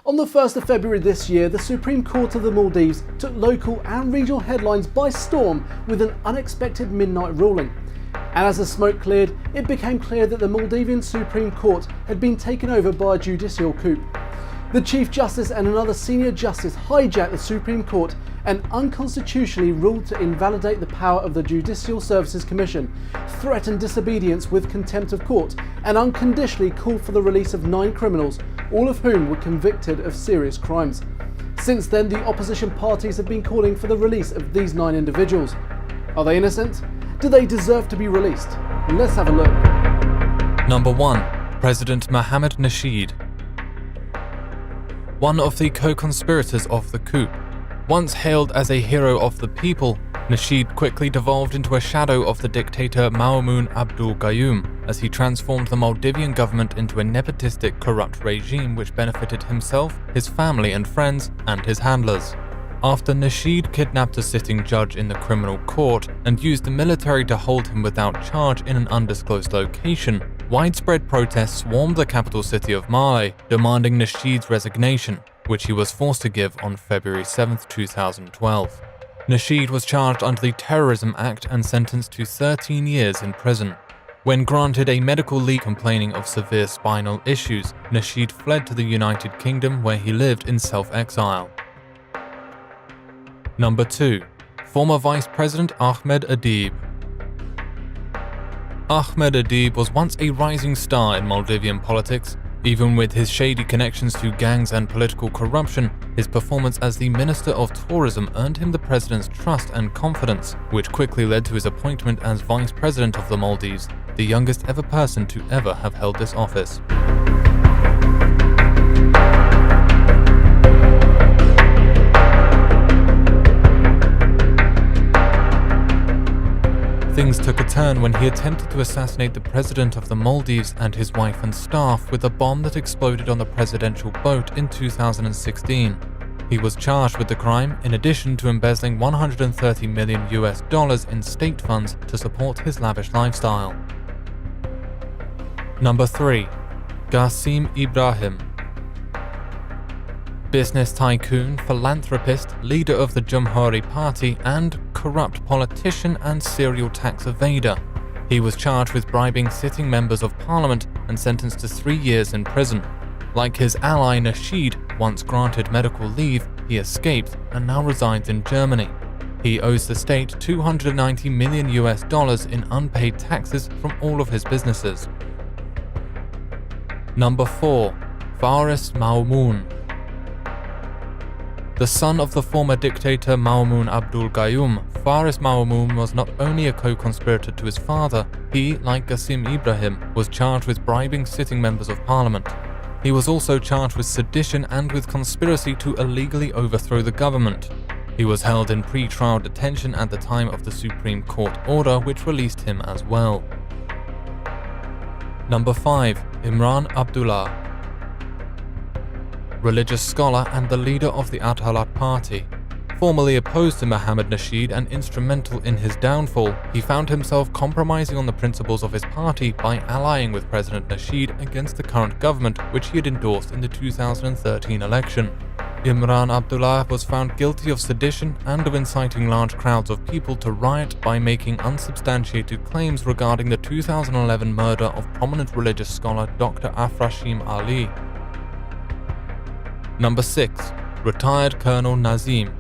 On the 1st of February this year, the Supreme Court of the Maldives took local and regional headlines by storm with an unexpected midnight ruling. And as the smoke cleared, it became clear that the Maldivian Supreme Court had been taken over by a judicial coup. The Chief Justice and another senior justice hijacked the Supreme Court and unconstitutionally ruled to invalidate the power of the Judicial Services Commission, threatened disobedience with contempt of court, and unconditionally called for the release of 9 criminals, all of whom were convicted of serious crimes. Since then, the opposition parties have been calling for the release of these 9 individuals. Are they innocent? Do they deserve to be released? Let's have a look. Number 1. President Mohamed Nasheed. One of the co-conspirators of the coup. Once hailed as a hero of the people, Nasheed quickly devolved into a shadow of the dictator Maumoon Abdul Gayoom as he transformed the Maldivian government into a nepotistic, corrupt regime which benefited himself, his family and friends, and his handlers. After Nasheed kidnapped a sitting judge in the criminal court and used the military to hold him without charge in an undisclosed location, widespread protests swarmed the capital city of Male, demanding Nasheed's resignation, which he was forced to give on February 7, 2012. Nasheed was charged under the Terrorism Act and sentenced to 13 years in prison. When granted a medical leave complaining of severe spinal issues, Nasheed fled to the United Kingdom where he lived in self-exile. Number 2. Former Vice President Ahmed Adib. Ahmed Adib was once a rising star in Maldivian politics. Even with his shady connections to gangs and political corruption, his performance as the Minister of Tourism earned him the president's trust and confidence, which quickly led to his appointment as Vice President of the Maldives, the youngest ever person to ever have held this office. Things took a turn when he attempted to assassinate the president of the Maldives and his wife and staff with a bomb that exploded on the presidential boat in 2016. He was charged with the crime in addition to embezzling $130 million in state funds to support his lavish lifestyle. Number 3. Qasim Ibrahim. Business tycoon, philanthropist, leader of the Jumhuri Party, and corrupt politician and serial tax evader. He was charged with bribing sitting members of parliament and sentenced to 3 years in prison. Like his ally Nasheed, once granted medical leave, he escaped and now resides in Germany. He owes the state $290 million in unpaid taxes from all of his businesses. Number 4. Faris Maumoon. The son of the former dictator Maumoon Abdul Gayoom, Faris Maumoon was not only a co-conspirator to his father, he, like Qasim Ibrahim, was charged with bribing sitting members of parliament. He was also charged with sedition and with conspiracy to illegally overthrow the government. He was held in pre-trial detention at the time of the Supreme Court order, which released him as well. Number 5. Imran Abdullah. Religious scholar and the leader of the Atalat Party. Formerly opposed to Mohamed Nasheed and instrumental in his downfall, he found himself compromising on the principles of his party by allying with President Nasheed against the current government, which he had endorsed in the 2013 election. Imran Abdullah was found guilty of sedition and of inciting large crowds of people to riot by making unsubstantiated claims regarding the 2011 murder of prominent religious scholar Dr. Afrashim Ali. Number 6. Retired Colonel Nazim.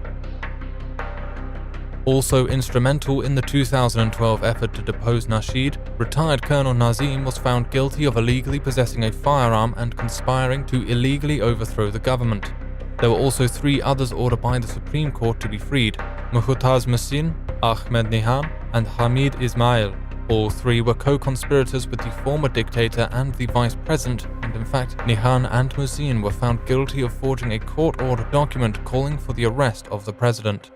Also instrumental in the 2012 effort to depose Nasheed, retired Colonel Nazim was found guilty of illegally possessing a firearm and conspiring to illegally overthrow the government. There were also 3 others ordered by the Supreme Court to be freed: Muhtaz Musin, Ahmed Nihan, and Hamid Ismail. All 3 were co-conspirators with the former dictator and the vice president, and in fact, Nihan and Musin were found guilty of forging a court-ordered document calling for the arrest of the president.